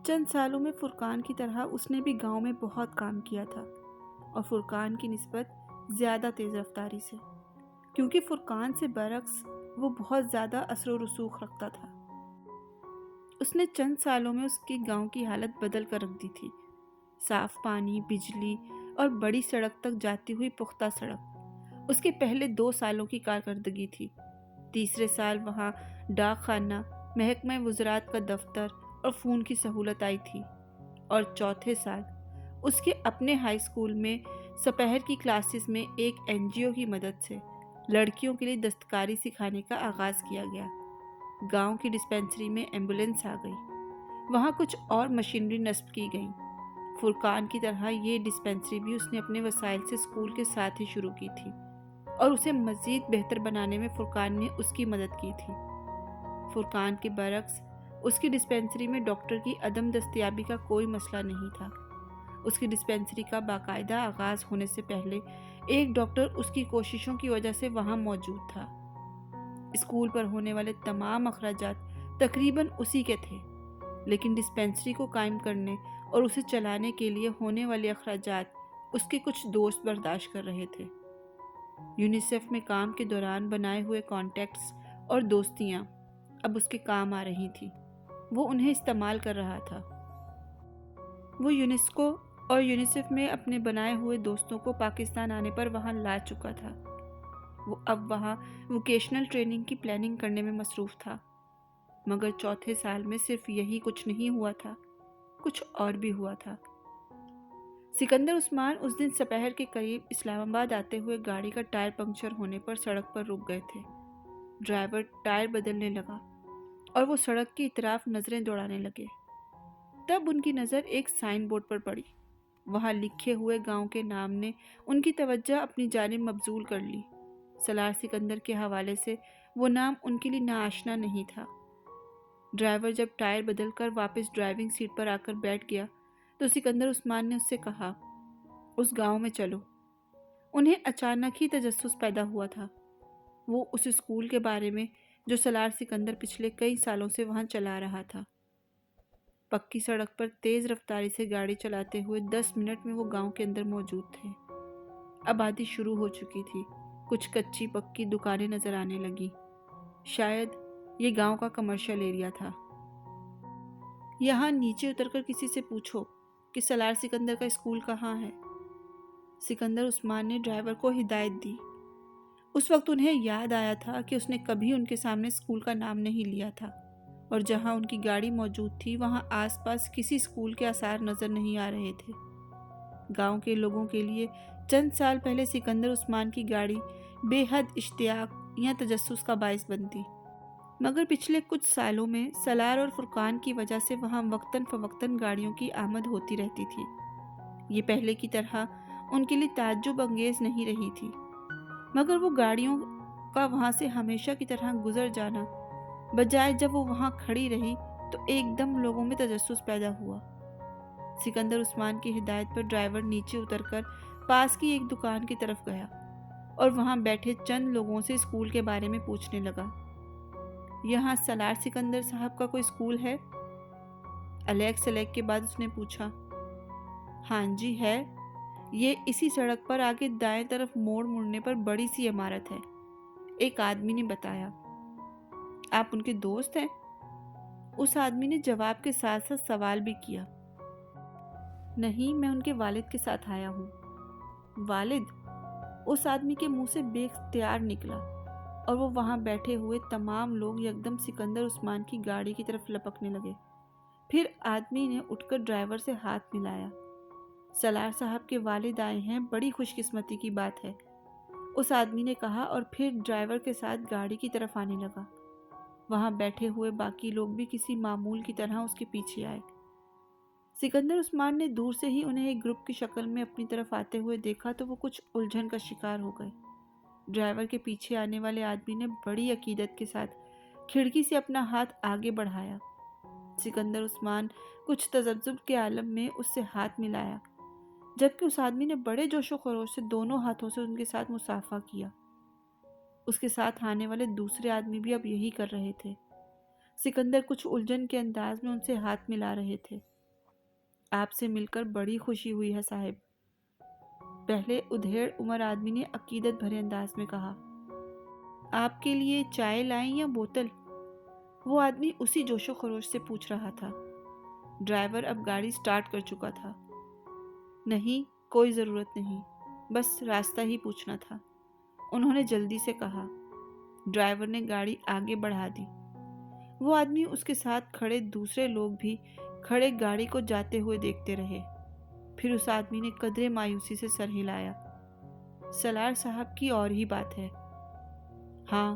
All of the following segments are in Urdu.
چند سالوں میں فرقان کی طرح اس نے بھی گاؤں میں بہت کام کیا تھا، اور فرقان کی نسبت زیادہ تیز رفتاری سے، کیونکہ فرقان سے برعکس وہ بہت زیادہ اثر و رسوخ رکھتا تھا۔ اس نے چند سالوں میں اس کی گاؤں کی حالت بدل کر رکھ دی تھی۔ صاف پانی، بجلی اور بڑی سڑک تک جاتی ہوئی پختہ سڑک اس کے پہلے 2 سالوں کی کارکردگی تھی۔ تیسرے سال وہاں ڈاک خانہ، محکمہ وزارت کا دفتر اور فون کی سہولت آئی تھی، اور چوتھے سال اس کے اپنے ہائی اسکول میں سپہر کی کلاسز میں ایک NGO کی مدد سے لڑکیوں کے لیے دستکاری سکھانے کا آغاز کیا گیا۔ گاؤں کی ڈسپنسری میں ایمبولینس آ گئی، وہاں کچھ اور مشینری نصب کی گئیں۔ فرقان کی طرح یہ ڈسپنسری بھی اس نے اپنے وسائل سے اسکول کے ساتھ ہی شروع کی تھی، اور اسے مزید بہتر بنانے میں فرقان نے اس کی مدد کی تھی۔ فرقان کے برعکس اس کی ڈسپنسری میں ڈاکٹر کی عدم دستیابی کا کوئی مسئلہ نہیں تھا۔ اس کی ڈسپنسری کا باقاعدہ آغاز ہونے سے پہلے ایک ڈاکٹر اس کی کوششوں کی وجہ سے وہاں موجود تھا۔ اسکول پر ہونے والے تمام اخراجات تقریباً اسی کے تھے، لیکن ڈسپنسری کو قائم کرنے اور اسے چلانے کے لیے ہونے والے اخراجات اس کے کچھ دوست برداشت کر رہے تھے۔ یونیسیف میں کام کے دوران بنائے ہوئے کانٹیکٹس اور دوستیاں اب اس کے کام آ رہی تھی۔ وہ انہیں استعمال کر رہا تھا۔ وہ یونیسکو اور یونیسیف میں اپنے بنائے ہوئے دوستوں کو پاکستان آنے پر وہاں لا چکا تھا۔ وہ اب وہاں ووکیشنل ٹریننگ کی پلاننگ کرنے میں مصروف تھا۔ مگر چوتھے سال میں صرف یہی کچھ نہیں ہوا تھا، کچھ اور بھی ہوا تھا۔ سکندر عثمان اس دن سپہر کے قریب اسلام آباد آتے ہوئے گاڑی کا ٹائر پنکچر ہونے پر سڑک پر رک گئے تھے۔ ڈرائیور ٹائر بدلنے لگا اور وہ سڑک کی اطراف نظریں دوڑانے لگے۔ تب ان کی نظر ایک سائن بورڈ پر پڑی۔ وہاں لکھے ہوئے گاؤں کے نام نے ان کی توجہ اپنی جانب مبذول کر لی۔ سالار سکندر کے حوالے سے وہ نام ان کے لیے ناآشنا نہیں تھا۔ ڈرائیور جب ٹائر بدل کر واپس ڈرائیونگ سیٹ پر آ کر بیٹھ گیا تو سکندر عثمان نے اس سے کہا، اس گاؤں میں چلو۔ انہیں اچانک ہی تجسس پیدا ہوا تھا۔ وہ اس اسکول کے بارے میں جو سالار سکندر پچھلے کئی سالوں سے وہاں چلا رہا تھا۔ پکی سڑک پر تیز رفتاری سے گاڑی چلاتے ہوئے 10 منٹ میں وہ گاؤں کے اندر موجود تھے۔ آبادی شروع ہو چکی تھی، کچھ کچی پکی دکانیں نظر آنے لگی۔ شاید یہ گاؤں کا کمرشل ایریا تھا۔ یہاں نیچے اتر کر کسی سے پوچھو کہ سالار سکندر کا اسکول کہاں ہے۔ سکندر عثمان نے ڈرائیور کو ہدایت دی۔ اس وقت انہیں یاد آیا تھا کہ اس نے کبھی ان کے سامنے اسکول کا نام نہیں لیا تھا، اور جہاں ان کی گاڑی موجود تھی وہاں آس پاس کسی اسکول کے آثار نظر نہیں آ رہے تھے۔ گاؤں کے لوگوں کے لیے چند سال پہلے سکندر عثمان کی گاڑی بے حد اشتیاق یا تجسس کا باعث بنتی، مگر پچھلے کچھ سالوں میں سالار اور فرقان کی وجہ سے وہاں وقتاً فوقتاً گاڑیوں کی آمد ہوتی رہتی تھی۔ یہ پہلے کی طرح ان کے لیے تعجب انگیز نہیں رہی تھی، مگر وہ گاڑیوں کا وہاں سے ہمیشہ کی طرح گزر جانا بجائے جب وہ وہاں کھڑی رہی تو ایک دم لوگوں میں تجسس پیدا ہوا۔ سکندر عثمان کی ہدایت پر ڈرائیور نیچے اتر کر پاس کی ایک دکان کی طرف گیا اور وہاں بیٹھے چند لوگوں سے اسکول کے بارے میں پوچھنے لگا۔ یہاں سالار سکندر صاحب کا کوئی اسکول ہے؟ الیک سلیک کے بعد اس نے پوچھا۔ ہاں جی ہے، یہ اسی سڑک پر آگے دائیں طرف موڑنے پر بڑی سی عمارت ہے، ایک آدمی نے بتایا۔ آپ ان کے دوست ہیں؟ اس آدمی نے جواب کے ساتھ ساتھ سوال بھی کیا۔ نہیں، میں ان کے والد کے ساتھ آیا ہوں۔ والد؟ اس آدمی کے منہ سے بے اختیار نکلا، اور وہ وہاں بیٹھے ہوئے تمام لوگ یکدم سکندر عثمان کی گاڑی کی طرف لپکنے لگے۔ پھر آدمی نے اٹھ کر ڈرائیور سے ہاتھ ملایا۔ سالار صاحب کے والد آئے ہیں، بڑی خوش قسمتی کی بات ہے، اس آدمی نے کہا، اور پھر ڈرائیور کے ساتھ گاڑی کی طرف آنے لگا۔ وہاں بیٹھے ہوئے باقی لوگ بھی کسی معمول کی طرح اس کے پیچھے آئے۔ سکندر عثمان نے دور سے ہی انہیں ایک گروپ کی شکل میں اپنی طرف آتے ہوئے دیکھا تو وہ کچھ الجھن کا شکار ہو گئے۔ ڈرائیور کے پیچھے آنے والے آدمی نے بڑی عقیدت کے ساتھ کھڑکی سے اپنا ہاتھ آگے بڑھایا۔ سکندر عثمان کچھ تذبذب کے عالم میں اس سے ہاتھ ملایا، جبکہ اس آدمی نے بڑے جوش و خروش سے دونوں ہاتھوں سے ان کے ساتھ مصافحہ کیا۔ اس کے ساتھ آنے والے دوسرے آدمی بھی اب یہی کر رہے تھے۔ سکندر کچھ الجھن کے انداز میں ان سے ہاتھ ملا رہے تھے۔ آپ سے مل کر بڑی خوشی ہوئی ہے صاحب، پہلے ادھیڑ عمر آدمی نے عقیدت بھرے انداز میں کہا۔ آپ کے لیے چائے لائیں یا بوتل؟ وہ آدمی اسی جوش و خروش سے پوچھ رہا تھا۔ ڈرائیور اب گاڑی سٹارٹ کر چکا تھا۔ نہیں، کوئی ضرورت نہیں، بس راستہ ہی پوچھنا تھا، انہوں نے جلدی سے کہا۔ ڈرائیور نے گاڑی آگے بڑھا دی۔ وہ آدمی اس کے ساتھ کھڑے دوسرے لوگ بھی کھڑے گاڑی کو جاتے ہوئے دیکھتے رہے۔ پھر اس آدمی نے قدرے مایوسی سے سر ہلایا۔ سالار صاحب کی اور ہی بات ہے۔ ہاں،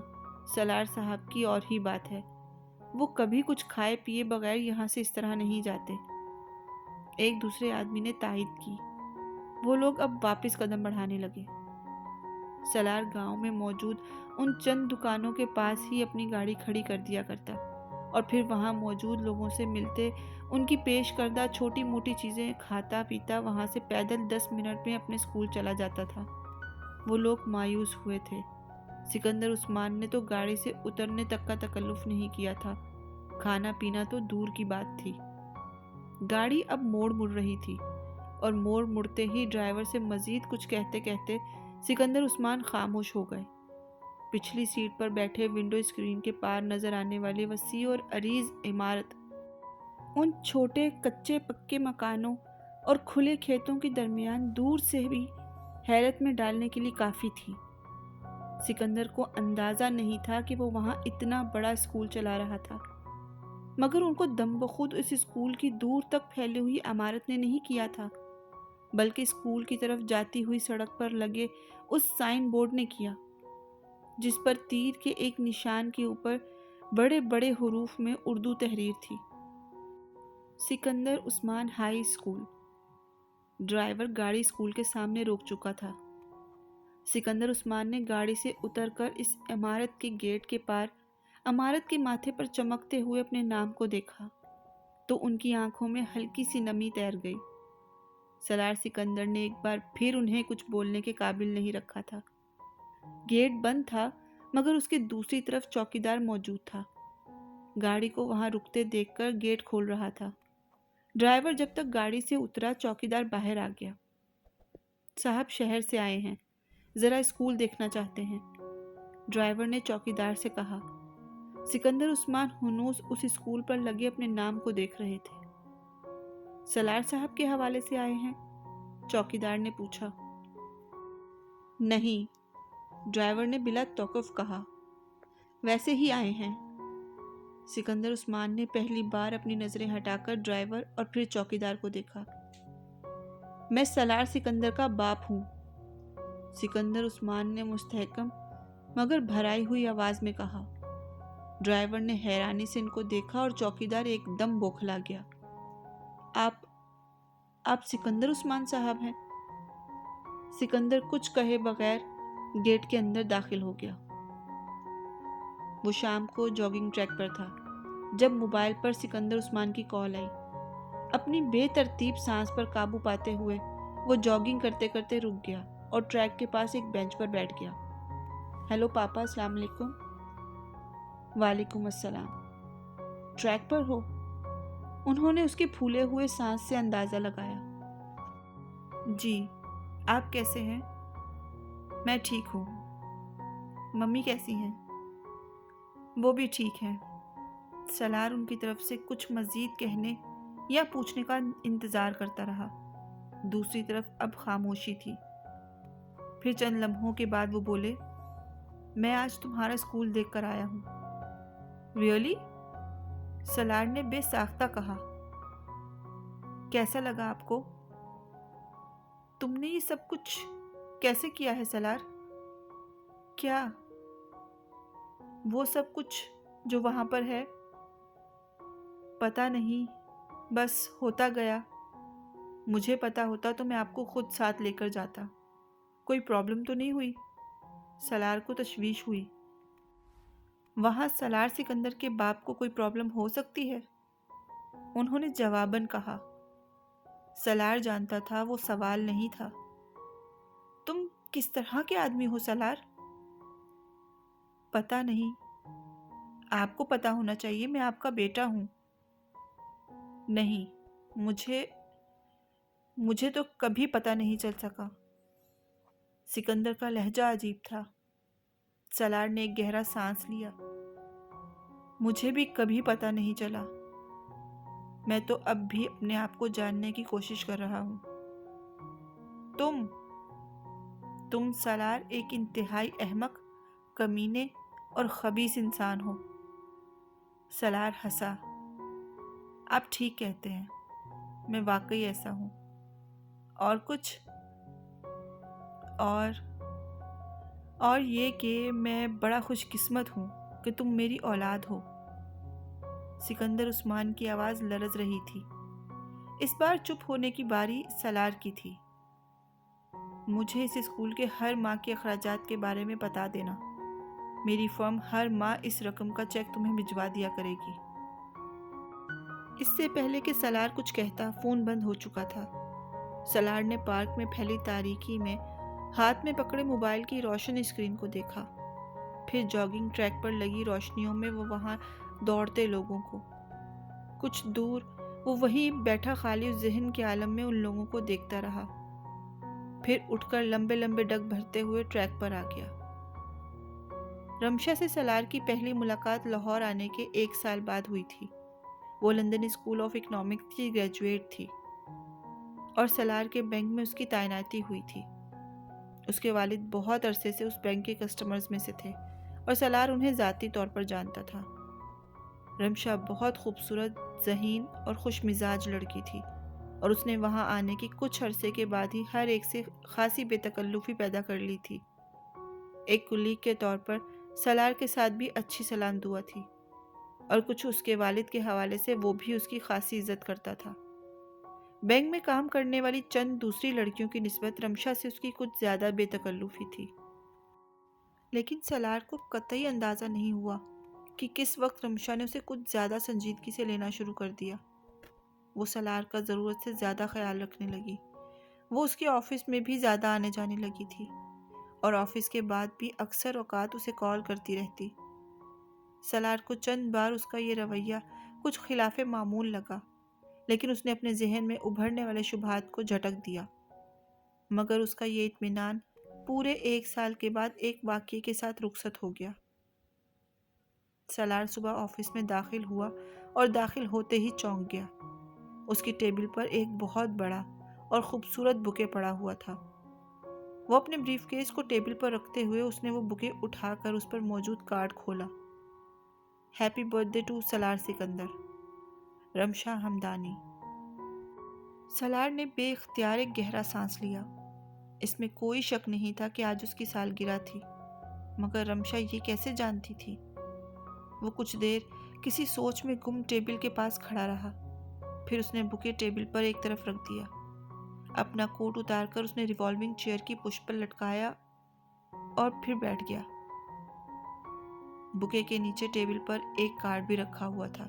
سالار صاحب کی اور ہی بات ہے، وہ کبھی کچھ کھائے پیے بغیر یہاں سے اس طرح نہیں جاتے، ایک دوسرے آدمی نے تائید کی۔ وہ لوگ اب واپس قدم بڑھانے لگے۔ سالار گاؤں میں موجود ان چند دکانوں کے پاس ہی اپنی گاڑی کھڑی کر دیا کرتا اور پھر وہاں موجود لوگوں سے ملتے، ان کی پیش کردہ چھوٹی موٹی چیزیں کھاتا پیتا وہاں سے پیدل 10 منٹ میں اپنے اسکول چلا جاتا تھا۔ وہ لوگ مایوس ہوئے تھے۔ سکندر عثمان نے تو گاڑی سے اترنے تک کا تکلف نہیں کیا تھا، کھانا پینا تو دور کی بات تھی۔ گاڑی اب موڑ مڑ رہی تھی اور موڑ مڑتے ہی ڈرائیور سے مزید کچھ کہتے کہتے سکندر عثمان خاموش ہو گئے۔ پچھلی سیٹ پر بیٹھے ونڈو اسکرین کے پار نظر آنے والی وسیع اور عریض عمارت ان چھوٹے کچے پکے مکانوں اور کھلے کھیتوں کے درمیان دور سے بھی حیرت میں ڈالنے کے لیے کافی تھی۔ سکندر کو اندازہ نہیں تھا کہ وہ وہاں اتنا بڑا اسکول چلا رہا تھا، مگر ان کو دم بخود اس اسکول کی دور تک پھیلی ہوئی عمارت نے نہیں کیا تھا، بلکہ اسکول کی طرف جاتی ہوئی سڑک پر لگے اس سائن بورڈ نے کیا، جس پر تیر کے ایک نشان کے اوپر بڑے بڑے حروف میں اردو تحریر تھی، سکندر عثمان ہائی اسکول۔ ڈرائیور گاڑی اسکول کے سامنے روک چکا تھا۔ سکندر عثمان نے گاڑی سے اتر کر اس عمارت کے گیٹ کے پار عمارت کے ماتھے پر چمکتے ہوئے اپنے نام کو دیکھا تو ان کی آنکھوں میں ہلکی سی نمی تیر گئی۔ سالار سکندر نے ایک بار پھر انہیں کچھ بولنے کے قابل نہیں رکھا تھا۔ گیٹ بند تھا، مگر اس کے دوسری طرف چوکیدار موجود تھا، گاڑی کو وہاں رکتے دیکھ کر گیٹ کھول رہا تھا۔ ڈرائیور جب تک گاڑی سے اترا چوکیدار باہر آ گیا۔ صاحب شہر سے آئے ہیں، ذرا اسکول دیکھنا چاہتے ہیں، ڈرائیور نے چوکیدار سے کہا۔ سکندر عثمان ہنوز اس اسکول پر لگے اپنے نام کو دیکھ رہے تھے۔ سالار صاحب کے حوالے سے آئے ہیں؟ چوکیدار نے پوچھا۔ نہیں، ڈرائیور نے بلا توقف کہا، ویسے ہی آئے ہیں۔ سکندر عثمان نے پہلی بار اپنی نظریں ہٹا کر ڈرائیور اور پھر چوکیدار کو دیکھا۔ میں سالار سکندر کا باپ ہوں، سکندر عثمان نے مستحکم مگر بھرائی ہوئی آواز میں کہا۔ ڈرائیور نے حیرانی سے ان کو دیکھا اور چوکیدار ایک دم بوکھلا گیا۔ آپ سکندر عثمان صاحب ہیں؟ سکندر کچھ کہے بغیر گیٹ کے اندر داخل ہو گیا۔ وہ شام کو جاگنگ ٹریک پر تھا جب موبائل پر سکندر عثمان کی کال آئی۔ اپنی بے ترتیب سانس پر قابو پاتے ہوئے وہ جاگنگ کرتے کرتے رک گیا اور ٹریک کے پاس ایک بینچ پر بیٹھ گیا۔ ہیلو پاپا، السلام علیکم۔ وعلیکم السلام۔ ٹریک پر ہو؟ انہوں نے اس کے پھولے ہوئے سانس سے اندازہ لگایا۔ جی، آپ کیسے ہیں؟ میں ٹھیک ہوں۔ ممی کیسی ہیں؟ وہ بھی ٹھیک ہیں۔ سالار ان کی طرف سے کچھ مزید کہنے یا پوچھنے کا انتظار کرتا رہا۔ دوسری طرف اب خاموشی تھی۔ پھر چند لمحوں کے بعد وہ بولے، میں آج تمہارا اسکول دیکھ کر آیا ہوں۔ ریئلی؟ سالار نے بے ساختہ کہا۔ کیسا لگا آپ کو؟ تم نے یہ سب کچھ کیسے کیا ہے سالار؟ کیا؟ وہ سب کچھ جو وہاں پر ہے؟ پتہ نہیں، بس ہوتا گیا۔ مجھے پتا ہوتا تو میں آپ کو خود ساتھ لے کر جاتا۔ کوئی پرابلم تو نہیں ہوئی؟ سالار کو تشویش ہوئی۔ وہاں سالار سکندر کے باپ کو کوئی پرابلم ہو سکتی ہے؟ انہوں نے جواباً کہا۔ سالار جانتا تھا وہ سوال نہیں تھا۔ تم کس طرح کے آدمی ہو سالار؟ پتہ نہیں، آپ کو پتہ ہونا چاہیے، میں آپ کا بیٹا ہوں۔ نہیں، مجھے تو کبھی پتہ نہیں چل سکا۔ سکندر کا لہجہ عجیب تھا۔ سلار نے ایک گہرا سانس لیا۔ مجھے بھی کبھی پتہ نہیں چلا۔ میں تو اب بھی اپنے آپ کو جاننے کی کوشش کر رہا ہوں۔ تم سالار ایک انتہائی احمق، کمینے اور خبیث انسان ہو۔ سالار ہنسا۔ آپ ٹھیک کہتے ہیں، میں واقعی ایسا ہوں۔ اور کچھ؟ اور یہ کہ میں بڑا خوش قسمت ہوں کہ تم میری اولاد ہو۔ سکندر عثمان کی آواز لرز رہی تھی۔ اس بار چپ ہونے کی باری سالار کی تھی۔ مجھے اس اسکول کے ہر ماہ کے اخراجات کے بارے میں بتا دینا۔ میری فرم ہر ماہ اس رقم کا چیک تمہیں بھجوا دیا کرے گی۔ اس سے پہلے کہ سالار کچھ کہتا، فون بند ہو چکا تھا۔ سالار نے پارک میں پھیلی تاریکی میں ہاتھ میں پکڑے موبائل کی روشن اسکرین کو دیکھا، پھر جاگنگ ٹریک پر لگی روشنیوں میں وہ وہاں دوڑتے لوگوں کو۔ کچھ دور وہ وہیں بیٹھا خالی ذہن کے عالم میں ان لوگوں کو دیکھتا رہا، پھر اٹھ کر لمبے لمبے ڈگ بھرتے ہوئے ٹریک پر آ گیا۔ رمشا سے سالار کی پہلی ملاقات لاہور آنے کے 1 سال بعد ہوئی تھی۔ وہ لندن اسکول آف اکنامکس کی گریجویٹ تھی اور سالار کے بینک میں اس کی تعیناتی ہوئی تھی۔ اس کے والد بہت عرصے سے اس بینک کے کسٹمرز میں سے تھے اور سالار انہیں ذاتی طور پر جانتا تھا۔ رمشا بہت خوبصورت، ذہین اور خوش مزاج لڑکی تھی اور اس نے وہاں آنے کی کچھ عرصے کے بعد ہی ہر ایک سے خاصی بے تکلفی پیدا کر لی تھی۔ ایک کلیگ کے طور پر سالار کے ساتھ بھی اچھی سلام دعا تھی اور کچھ اس کے والد کے حوالے سے وہ بھی اس کی خاصی عزت کرتا تھا۔ بینک میں کام کرنے والی چند دوسری لڑکیوں کی نسبت رمشا سے اس کی کچھ زیادہ بے تکلفی تھی، لیکن سالار کو قطعی اندازہ نہیں ہوا کہ کس وقت رمشا نے اسے کچھ زیادہ سنجیدگی سے لینا شروع کر دیا۔ وہ سالار کا ضرورت سے زیادہ خیال رکھنے لگی۔ وہ اس کے آفس میں بھی زیادہ آنے جانے لگی تھی اور آفس کے بعد بھی اکثر اوقات اسے کال کرتی رہتی۔ سالار کو چند بار اس کا یہ رویہ کچھ خلاف معمول لگا، لیکن اس نے اپنے ذہن میں ابھرنے والے شبہات کو جھٹک دیا۔ مگر اس کا یہ اطمینان پورے 1 سال کے بعد ایک واقعے کے ساتھ رخصت ہو گیا۔ سالار صبح آفس میں داخل ہوا اور داخل ہوتے ہی چونک گیا۔ اس کی ٹیبل پر ایک بہت بڑا اور خوبصورت بکے پڑا ہوا تھا۔ وہ اپنے بریف کیس کو ٹیبل پر رکھتے ہوئے اس نے وہ بکے اٹھا کر اس پر موجود کارڈ کھولا۔ ہیپی برتھ ڈے ٹو سالار سکندر، رمشا ہمدانی۔ سالار نے بے اختیار ایک گہرا سانس لیا۔ اس میں کوئی شک نہیں تھا کہ آج اس کی سالگرہ تھی، مگر رمشا یہ کیسے جانتی تھی؟ وہ کچھ دیر کسی سوچ میں گم ٹیبل کے پاس کھڑا رہا، پھر اس نے بکے ٹیبل پر ایک طرف رکھ دیا۔ اپنا کوٹ اتار کر اس نے ریوالونگ چیئر کی پشت پر لٹکایا اور پھر بیٹھ گیا۔ بکے کے نیچے ٹیبل پر ایک کارڈ بھی رکھا ہوا تھا۔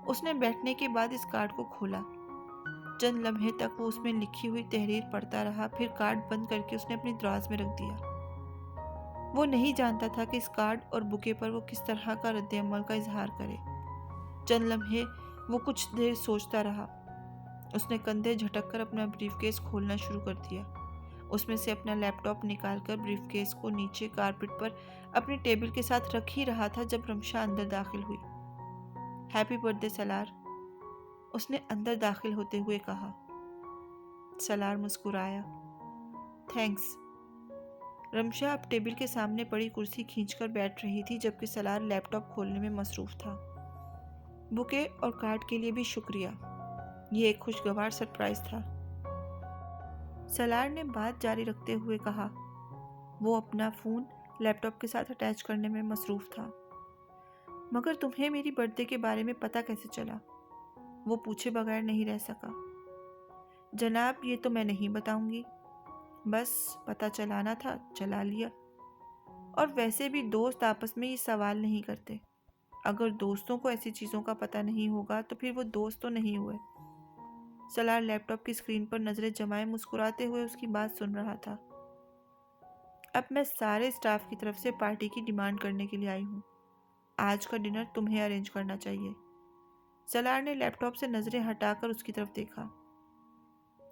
اس نے بیٹھنے کے بعد اس کارڈ کو کھولا۔ چند لمحے تک وہ اس میں لکھی ہوئی تحریر پڑھتا رہا، پھر کارڈ بند کر کے اس نے اپنی دراز میں رکھ دیا۔ وہ نہیں جانتا تھا کہ اس کارڈ اور بکے پر وہ کس طرح کا رد عمل کا اظہار کرے۔ چند لمحے وہ کچھ دیر سوچتا رہا۔ اس نے کندھے جھٹک کر اپنا بریف کیس کھولنا شروع کر دیا۔ اس میں سے اپنا لیپ ٹاپ نکال کر بریف کیس کو نیچے کارپٹ پر اپنی ٹیبل کے ساتھ رکھ ہی رہا تھا جب رمشا اندر داخل ہوئی۔ ہیپی برتھ ڈے سالار، اس نے اندر داخل ہوتے ہوئے کہا۔ سالار مسکرایا۔ تھینکس۔ رمشا اب ٹیبل کے سامنے پڑی کرسی کھینچ کر بیٹھ رہی تھی جبکہ سالار لیپ ٹاپ کھولنے میں مصروف تھا۔ بکے اور کارڈ کے لیے بھی شکریہ، یہ ایک خوشگوار سرپرائز تھا، سالار نے بات جاری رکھتے ہوئے کہا۔ وہ اپنا فون لیپ ٹاپ کے ساتھ اٹیچ کرنے میں مصروف تھا۔ مگر تمہیں میری برتھ ڈے کے بارے میں پتہ کیسے چلا؟ وہ پوچھے بغیر نہیں رہ سکا۔ جناب یہ تو میں نہیں بتاؤں گی، بس پتہ چلانا تھا چلا لیا، اور ویسے بھی دوست آپس میں یہ سوال نہیں کرتے۔ اگر دوستوں کو ایسی چیزوں کا پتہ نہیں ہوگا تو پھر وہ دوست تو نہیں ہوئے۔ سالار لیپ ٹاپ کی اسکرین پر نظریں جمائے مسکراتے ہوئے اس کی بات سن رہا تھا۔ اب میں سارے اسٹاف کی طرف سے پارٹی کی ڈیمانڈ کرنے کے لیے آئی ہوں۔ آج کا ڈنر تمہیں ارینج کرنا چاہیے۔ سالار نے لیپ ٹاپ سے نظریں ہٹا کر اس کی طرف دیکھا۔